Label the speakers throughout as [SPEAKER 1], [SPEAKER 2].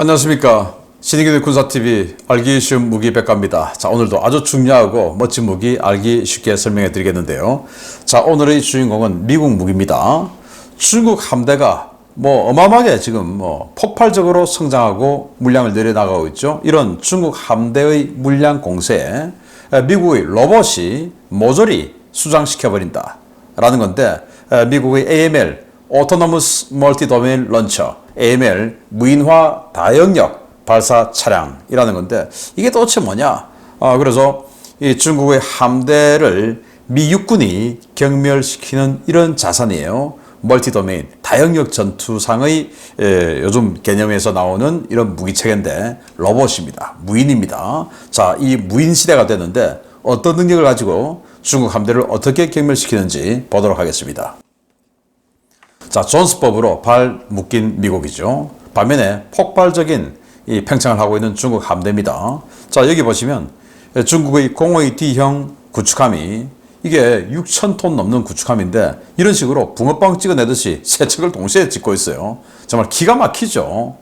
[SPEAKER 1] 안녕하십니까. 신의균의 군사TV 알기 쉬운 무기 백과입니다. 자, 오늘도 아주 중요하고 멋진 무기 알기 쉽게 설명해 드리겠는데요. 자, 오늘의 주인공은 미국 무기입니다. 중국 함대가 어마어마하게 지금 폭발적으로 성장하고 물량을 내려나가고 있죠. 이런 중국 함대의 물량 공세에 미국의 로봇이 모조리 수장시켜버린다 라는 건데, 미국의 AML Autonomous Multi-Domain Launcher, AML 무인화 다영역 발사 차량이라는 건데, 이게 도대체 뭐냐? 그래서 이 중국의 함대를 미 육군이 경멸시키는 이런 자산이에요. 멀티도메인, 다영역 전투상의 요즘 개념에서 나오는 이런 무기체계인데 로봇입니다. 무인입니다. 자, 이 무인 시대가 되는데 어떤 능력을 가지고 중국 함대를 어떻게 경멸시키는지 보도록 하겠습니다. 자, 존스법으로 발 묶인 미국이죠. 반면에 폭발적인 이 팽창을 하고 있는 중국 함대입니다. 자, 여기 보시면 중국의 공의 D형 구축함이 이게 6,000톤 넘는 구축함인데 이런 식으로 붕어빵 찍어내듯이 세 척을 동시에 짓고 있어요. 정말 기가 막히죠.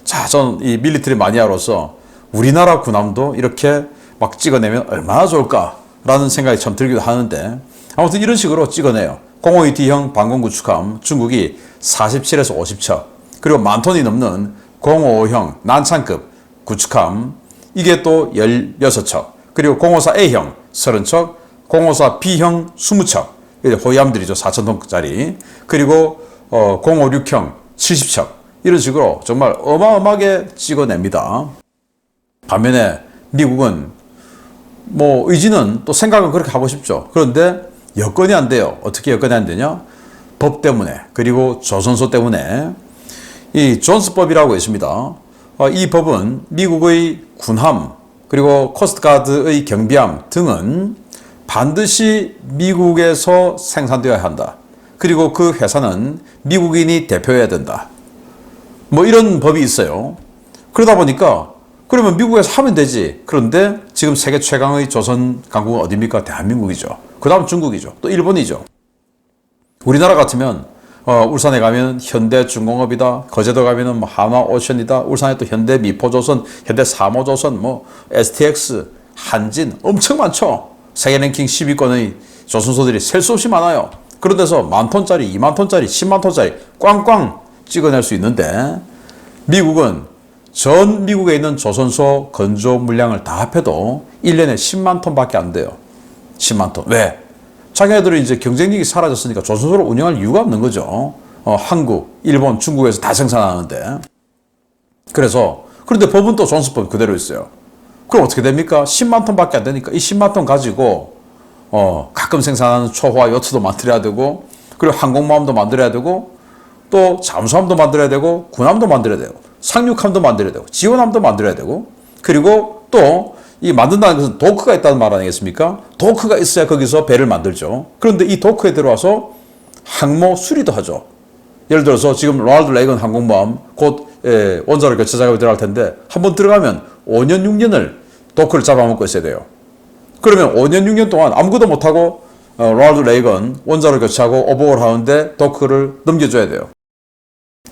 [SPEAKER 1] 자, 저는 이 밀리터리 마니아로서 우리나라 군함도 이렇게 막 찍어내면 얼마나 좋을까라는 생각이 참 들기도 하는데, 아무튼 이런 식으로 찍어내요. 052D형 방공구축함 중국이 47에서 50척, 그리고 만 톤이 넘는 055형 난창급 구축함 이게 또 16척, 그리고 054A형 30척, 054B형 20척, 호위함들이죠. 4,000톤짜리, 그리고 056형 70척, 이런 식으로 정말 어마어마하게 찍어냅니다. 반면에 미국은 의지는 또 생각은 그렇게 하고 싶죠. 그런데 여건이 안 돼요. 어떻게 여건이 안 되냐? 법 때문에, 그리고 조선소 때문에. 이 존스법이라고 있습니다. 이 법은 미국의 군함, 그리고 코스트가드의 경비함 등은 반드시 미국에서 생산되어야 한다. 그리고 그 회사는 미국인이 대표해야 된다. 이런 법이 있어요. 그러다 보니까 그러면 미국에서 하면 되지. 그런데 지금 세계 최강의 조선 강국은 어디입니까? 대한민국이죠. 그 다음 중국이죠. 또 일본이죠. 우리나라 같으면 울산에 가면 현대중공업이다. 거제도 가면은 한화오션이다. 울산에 또 현대미포조선, 현대사모조선, STX, 한진 엄청 많죠. 세계 랭킹 10위권의 조선소들이 셀 수 없이 많아요. 그런 데서 만 톤짜리, 2만 톤짜리, 10만 톤짜리 꽝꽝 찍어낼 수 있는데, 미국은 전 미국에 있는 조선소 건조 물량을 다 합해도 1년에 10만 톤밖에 안 돼요. 10만 톤. 왜? 자기네들은 이제 경쟁력이 사라졌으니까 조선소를 운영할 이유가 없는 거죠. 한국, 일본, 중국에서 다 생산하는데. 그런데 법은 또 존스법 그대로 있어요. 그럼 어떻게 됩니까? 10만 톤밖에 안 되니까 이 10만 톤 가지고 가끔 생산하는 초호화 요트도 만들어야 되고, 그리고 항공모함도 만들어야 되고, 또 잠수함도 만들어야 되고, 군함도 만들어야 되고, 상륙함도 만들어야 되고, 지원함도 만들어야 되고, 그리고 또 이 만든다는 것은 도크가 있다는 말 아니겠습니까? 도크가 있어야 거기서 배를 만들죠. 그런데 이 도크에 들어와서 항모 수리도 하죠. 예를 들어서 지금 로널드 레이건 항공모함 곧 원자로 교체 작업이 들어갈 텐데, 한번 들어가면 5년 6년을 도크를 잡아먹고 있어야 돼요. 그러면 5년 6년 동안 아무것도 못하고 로널드 레이건 원자로 교체하고 오버홀 하는데 도크를 넘겨줘야 돼요.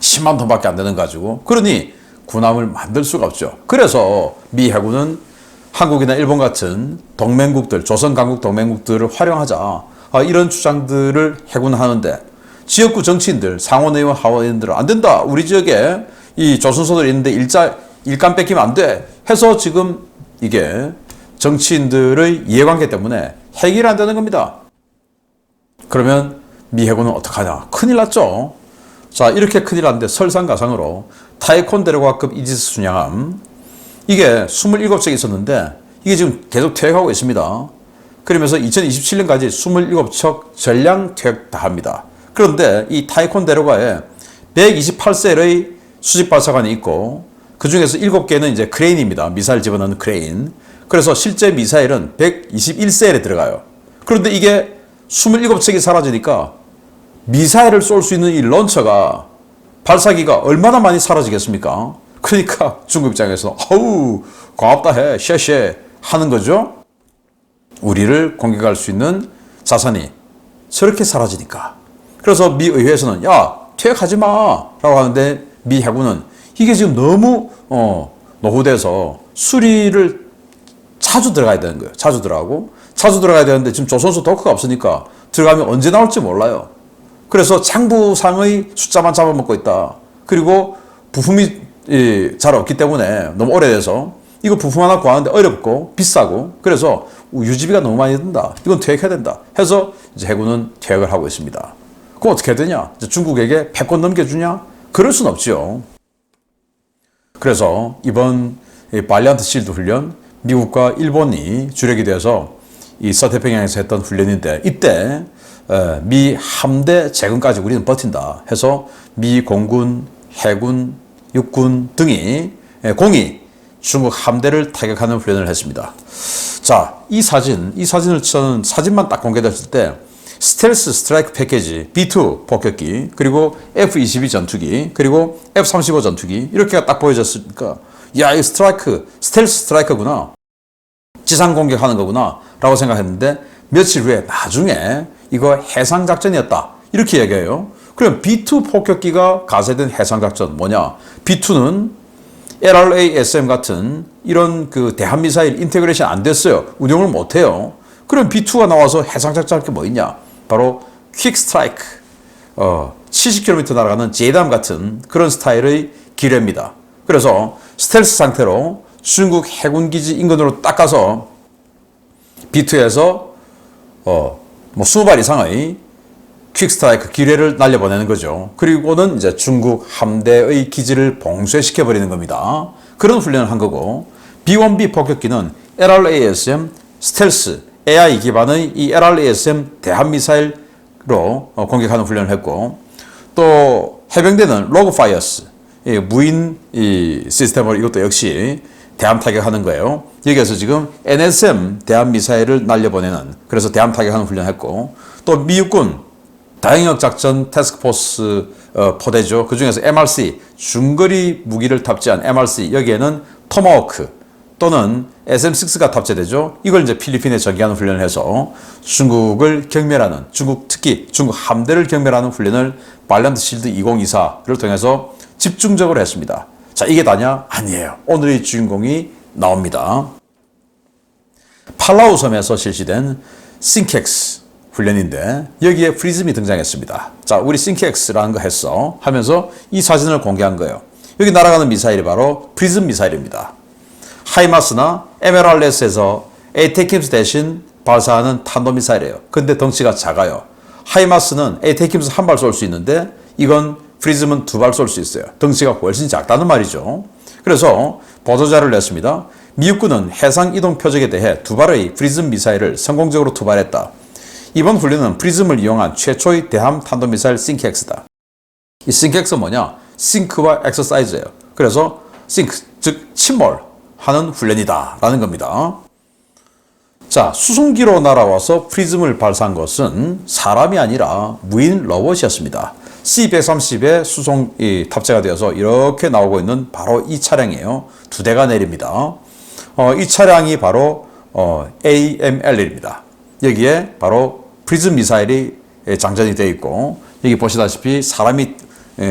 [SPEAKER 1] 10만 톤밖에 안 되는 가지고. 그러니 군함을 만들 수가 없죠. 그래서 미 해군은 한국이나 일본 같은 동맹국들, 조선 강국 동맹국들을 활용하자, 이런 주장들을 해군하는데, 지역구 정치인들, 상원의원, 하원의원들은 안 된다. 우리 지역에 이 조선소들이 있는데 일감 뺏기면 안 돼. 해서 지금 이게 정치인들의 이해관계 때문에 해결이 안 되는 겁니다. 그러면 미 해군은 어떡하냐? 큰일 났죠. 자, 이렇게 큰일 났는데 설상가상으로 타이콘데르과급 이지스 순양함, 이게 27척이 있었는데 이게 지금 계속 퇴역하고 있습니다. 그러면서 2027년까지 27척 전량 퇴역 다 합니다. 그런데 이 타이콘데르과에 128셀의 수직 발사관이 있고, 그 중에서 7개는 이제 크레인입니다. 미사일 집어넣는 크레인. 그래서 실제 미사일은 121셀에 들어가요. 그런데 이게 27척이 사라지니까 미사일을 쏠 수 있는 이 런처가, 발사기가 얼마나 많이 사라지겠습니까? 그러니까 중국 입장에서 고맙다 해, 쉐쉐 하는 거죠. 우리를 공격할 수 있는 자산이 저렇게 사라지니까. 그래서 미 의회에서는 야, 퇴역하지 마 라고 하는데 미 해군은 이게 지금 너무 노후돼서 수리를 자주 들어가야 되는 거예요. 자주 들어가야 되는데 지금 조선소 도크가 없으니까 들어가면 언제 나올지 몰라요. 그래서 장부상의 숫자만 잡아먹고 있다. 그리고 부품이 잘 없기 때문에 너무 오래돼서 이거 부품 하나 구하는데 어렵고 비싸고 그래서 유지비가 너무 많이 든다. 이건 퇴역해야 된다. 해서 이제 해군은 퇴역을 하고 있습니다. 그럼 어떻게 해야 되냐? 중국에게 패권 넘겨주냐? 그럴 순 없죠. 그래서 이번 발리안트 실드 훈련 미국과 일본이 주력이 돼서 이 서태평양에서 했던 훈련인데 이때 미 함대 재건까지 우리는 버틴다 해서 미 공군, 해군, 육군 등이 공이 중국 함대를 타격하는 훈련을 했습니다. 자, 이 사진을 저는 사진만 딱 공개됐을 때 스텔스 스트라이크 패키지 B2 폭격기 그리고 F-22 전투기 그리고 F-35 전투기 이렇게 딱 보여졌으니까 야, 이 스텔스 스트라이크구나. 지상 공격하는 거구나 라고 생각했는데 며칠 후에 나중에 이거 해상작전이었다 이렇게 얘기해요. 그럼 B2 폭격기가 가세된 해상작전 뭐냐? B2는 LRASM 같은 이런 그 대한미사일 인테그레이션 안 됐어요. 운용을 못 해요. 그럼 B2가 나와서 해상작전 할 게 뭐 있냐? 바로 퀵 스트라이크 70km 날아가는 제담 같은 그런 스타일의 기뢰입니다. 그래서 스텔스 상태로 중국 해군기지 인근으로 딱 가서 B2에서 20발 이상의 퀵스트라이크 기뢰를 날려보내는 거죠. 그리고는 이제 중국 함대의 기지를 봉쇄시켜버리는 겁니다. 그런 훈련을 한 거고 B-1B 폭격기는 LRASM 스텔스 AI 기반의 이 LRASM 대한미사일로 공격하는 훈련을 했고 또 해병대는 로그파이어스 무인 시스템으로 이것도 역시 대함 타격하는 거예요. 여기에서 지금 NSM 대한미사일을 날려보내는 그래서 대함 타격하는 훈련을 했고 또 미육군 다영역 작전 태스크포스 포대죠. 그 중에서 MRC 중거리 무기를 탑재한 MRC 여기에는 토마호크 또는 SM6가 탑재되죠. 이걸 이제 필리핀에 전개하는 훈련을 해서 중국을 경멸하는 특히 중국 함대를 경멸하는 훈련을 발란트 실드 2024를 통해서 집중적으로 했습니다. 자, 이게 다냐? 아니에요. 오늘의 주인공이 나옵니다. 팔라우 섬에서 실시된 싱캑스 훈련인데 여기에 프리즘이 등장했습니다. 자, 우리 싱캑스라는 거 했어 하면서 이 사진을 공개한 거예요. 여기 날아가는 미사일이 바로 프리즘 미사일입니다. 하이마스나 에메랄레스에서 에이테킴스 대신 발사하는 탄도미사일이에요. 근데 덩치가 작아요. 하이마스는 에이테킴스 한 발 쏠 수 있는데 이건 프리즘은 두 발 쏠 수 있어요. 덩치가 훨씬 작다는 말이죠. 그래서 보도자를 냈습니다. 미국군은 해상 이동 표적에 대해 두 발의 프리즘 미사일을 성공적으로 투발했다. 이번 훈련은 프리즘을 이용한 최초의 대함 탄도미사일 싱캑스다. 이 싱캑스 뭐냐? 싱크와 엑서사이즈예요. 그래서 싱크, 즉 침몰하는 훈련이다 라는 겁니다. 자, 수송기로 날아와서 프리즘을 발사한 것은 사람이 아니라 무인 로봇이었습니다. C-130에 수송이 탑재가 되어서 이렇게 나오고 있는 바로 이 차량이에요. 두 대가 내립니다. 이 차량이 바로 AML1입니다. 여기에 바로 프리즘 미사일이 장전이 되어 있고 여기 보시다시피 사람이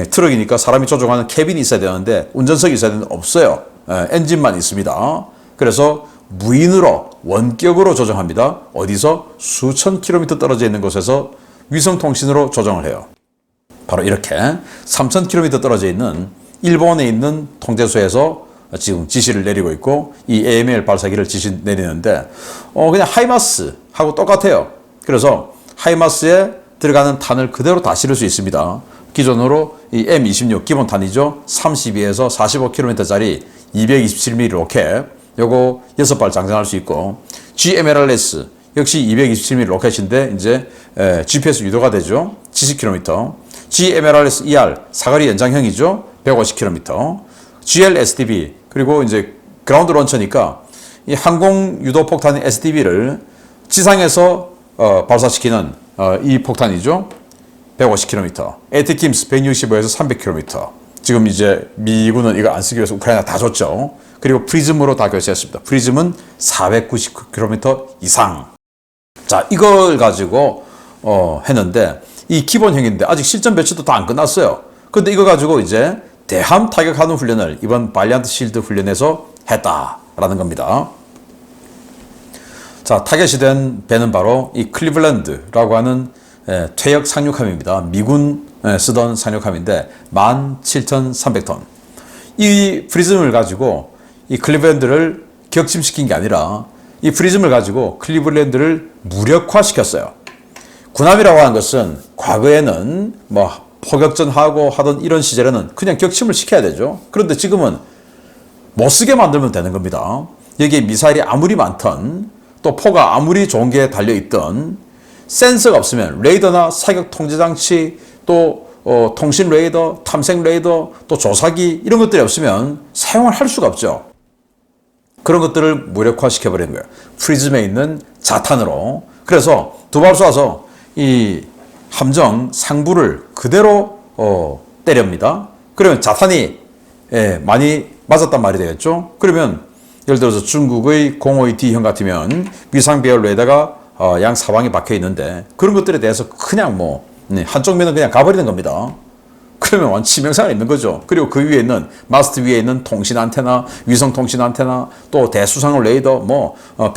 [SPEAKER 1] 트럭이니까 사람이 조종하는 캐빈이 있어야 되는데 운전석이 있어야 되는데 없어요. 엔진만 있습니다. 그래서 무인으로 원격으로 조정합니다. 어디서? 수천 킬로미터 떨어져 있는 곳에서 위성통신으로 조정을 해요. 바로 이렇게 3,000km 떨어져 있는 일본에 있는 통제소에서 지금 지시를 내리고 있고 이 AML 발사기를 지시 내리는데 그냥 하이마스하고 똑같아요. 그래서 하이마스에 들어가는 탄을 그대로 다 실을 수 있습니다. 기존으로 이 M26 기본탄이죠. 32에서 45km짜리 227mm 로켓 요거 6발 장전할 수 있고 GMLRS 역시 227mm 로켓인데 이제 GPS 유도가 되죠. 70km. GMLRS ER 사거리 연장형이죠. 150km. GLSDB 그리고 이제 그라운드 런처니까 이 항공 유도 폭탄 SDB를 지상에서 발사시키는 이 폭탄이죠. 150km. 에이테킴스 165에서 300km. 지금 이제 미군은 이거 안 쓰기 위해서 우크라이나 다 줬죠. 그리고 프리즘으로 다 교체했습니다. 프리즘은 499km 이상. 자, 이걸 가지고 했는데 이 기본형인데 아직 실전 배치도 다 안 끝났어요. 근데 이거 가지고 이제 대함 타격하는 훈련을 이번 발리안트 실드 훈련에서 했다라는 겁니다. 자, 타겟이 된 배는 바로 이 클리블랜드라고 하는 퇴역 상륙함입니다. 미군 쓰던 상륙함인데 17,300톤. 이 프리즘을 가지고 이 클리블랜드를 격침시킨 게 아니라 이 프리즘을 가지고 클리블랜드를 무력화시켰어요. 군함이라고 하는 것은 과거에는 뭐 포격전하고 하던 이런 시절에는 그냥 격침을 시켜야 되죠. 그런데 지금은 못 쓰게 만들면 되는 겁니다. 여기에 미사일이 아무리 많던 또 포가 아무리 좋은 게 달려있던 센서가 없으면 레이더나 사격 통제 장치 또 통신 레이더, 탐색 레이더, 또 조사기 이런 것들이 없으면 사용을 할 수가 없죠. 그런 것들을 무력화시켜버리는 거예요. 프리즘에 있는 자탄으로. 그래서 두 발 쏴서 이 함정 상부를 그대로 때립니다. 그러면 자탄이 많이 맞았단 말이 되겠죠. 그러면 예를 들어서 중국의 052D형 같으면 위상 배열 레이더가 양 사방에 박혀 있는데 그런 것들에 대해서 그냥 한쪽 면은 그냥 가버리는 겁니다. 그러면 완전 치명상이 있는 거죠. 그리고 그 위에 있는 마스트 위에 있는 통신 안테나, 위성 통신 안테나, 또 대수상호 레이더,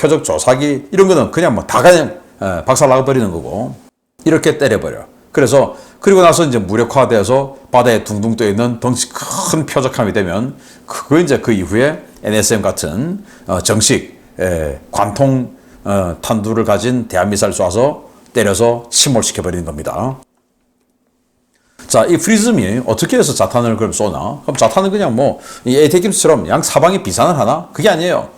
[SPEAKER 1] 표적 조사기 이런 거는 그냥 다 그냥 박살 나버리는 거고 이렇게 때려버려. 그래서 그리고 나서 이제 무력화돼서 바다에 둥둥 떠 있는 덩치 큰 표적함이 되면 그거 이제 그 이후에 NSM 같은 정식 관통 탄두를 가진 대한미사일 쏴서 때려서 침몰시켜 버리는 겁니다. 자, 이 프리즘이 어떻게 해서 자탄을 그럼 쏘나? 그럼 자탄은 그냥 이 에이테킴스처럼 양 사방에 비산을 하나? 그게 아니에요.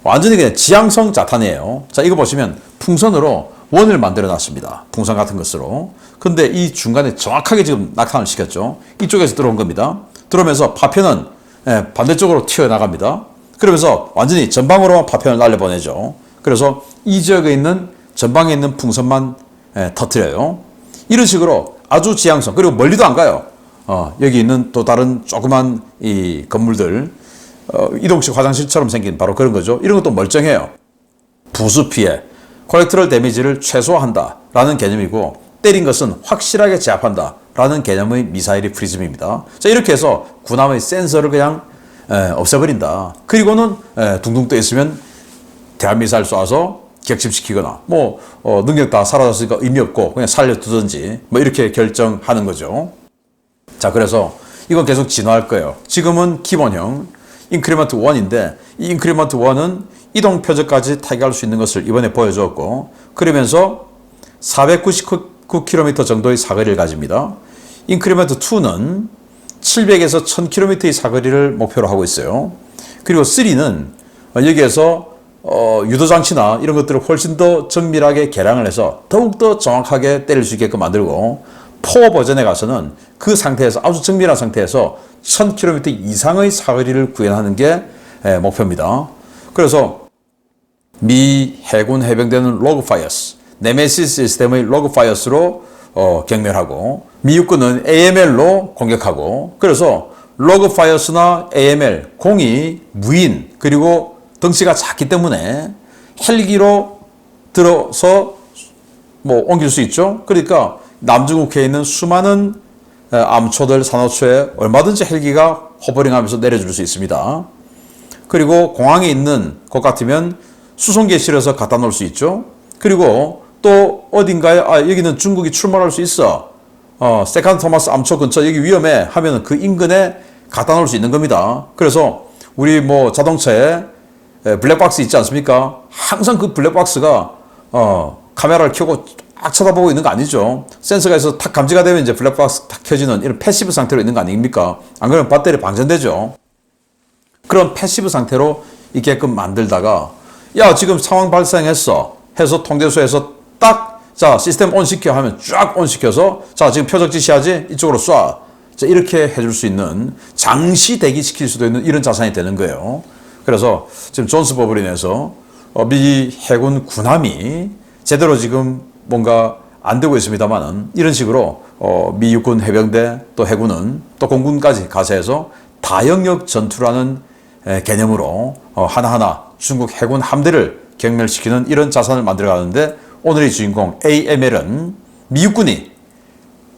[SPEAKER 1] 완전히 그냥 지향성 자탄이에요. 자, 이거 보시면 풍선으로 원을 만들어 놨습니다. 풍선 같은 것으로. 근데 이 중간에 정확하게 지금 낙하를 시켰죠. 이쪽에서 들어온 겁니다. 들어오면서 파편은 반대쪽으로 튀어나갑니다. 그러면서 완전히 전방으로만 파편을 날려보내죠. 그래서 이 지역에 있는 전방에 있는 풍선만 터뜨려요. 이런 식으로 아주 지향성, 그리고 멀리도 안 가요. 여기 있는 또 다른 조그만 이 건물들, 이동식 화장실처럼 생긴 바로 그런 거죠. 이런 것도 멀쩡해요. 부수 피해, 콜렉터럴 데미지를 최소화한다라는 개념이고 때린 것은 확실하게 제압한다라는 개념의 미사일이 프리즘입니다. 자, 이렇게 해서 군함의 센서를 그냥 없애버린다. 그리고는 둥둥 떠 있으면 대한미사일 쏴서 격침시키거나 능력 다 사라졌으니까 의미 없고 그냥 살려두든지 이렇게 결정하는 거죠. 자, 그래서 이건 계속 진화할 거예요. 지금은 기본형 인크리먼트 1인데 이 인크리먼트 1은 이동 표적까지 타격할 수 있는 것을 이번에 보여주었고 그러면서 499km 정도의 사거리를 가집니다. 인크리먼트 2는 700에서 1000km의 사거리를 목표로 하고 있어요. 그리고 3는 여기에서 유도장치나 이런 것들을 훨씬 더 정밀하게 개량을 해서 더욱더 정확하게 때릴 수 있게끔 만들고 4 버전에 가서는 그 상태에서 아주 정밀한 상태에서 1000km 이상의 사거리를 구현하는 게 목표입니다. 그래서 미 해군 해병대는 로그파이어스, 네메시스 시스템의 로그파이어스로 경멸하고 미 육군은 AML로 공격하고 그래서 로그파이어스나 AML, 공이 무인 그리고 덩치가 작기 때문에 헬기로 들어서 옮길 수 있죠. 그러니까 남중국해에 있는 수많은 암초들, 산호초에 얼마든지 헬기가 호버링하면서 내려줄 수 있습니다. 그리고 공항에 있는 곳 같으면 수송기에 실어서 갖다 놓을 수 있죠. 그리고 또 어딘가에 여기는 중국이 출몰할 수 있어. 세컨드 토마스 암초 근처 여기 위험해 하면 그 인근에 갖다 놓을 수 있는 겁니다. 그래서 우리 자동차에 블랙박스 있지 않습니까? 항상 그 블랙박스가 카메라를 켜고 딱 쳐다보고 있는 거 아니죠. 센서가 해서 탁 감지가 되면 이제 블랙박스 탁 켜지는 이런 패시브 상태로 있는 거 아닙니까? 안 그러면 배터리 방전되죠. 그런 패시브 상태로 있게끔 만들다가 야 지금 상황 발생했어 해서 통제소에서 딱 자 시스템 온 시켜 하면 쫙 온 시켜서 자 지금 표적 지시하지 이쪽으로 쏴. 자 이렇게 해줄 수 있는 장시 대기시킬 수도 있는 이런 자산이 되는 거예요. 그래서 지금 존스 버블린에서 미 해군 군함이 제대로 지금 뭔가 안 되고 있습니다만은 이런 식으로 미 육군 해병대 또 해군은 또 공군까지 가세해서 다영역 전투라는 개념으로 하나하나 중국 해군 함대를 경멸시키는 이런 자산을 만들어가는데 오늘의 주인공 AML은 미 육군이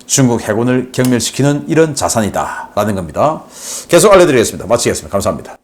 [SPEAKER 1] 중국 해군을 경멸시키는 이런 자산이다 있다라는 겁니다. 계속 알려드리겠습니다. 마치겠습니다. 감사합니다.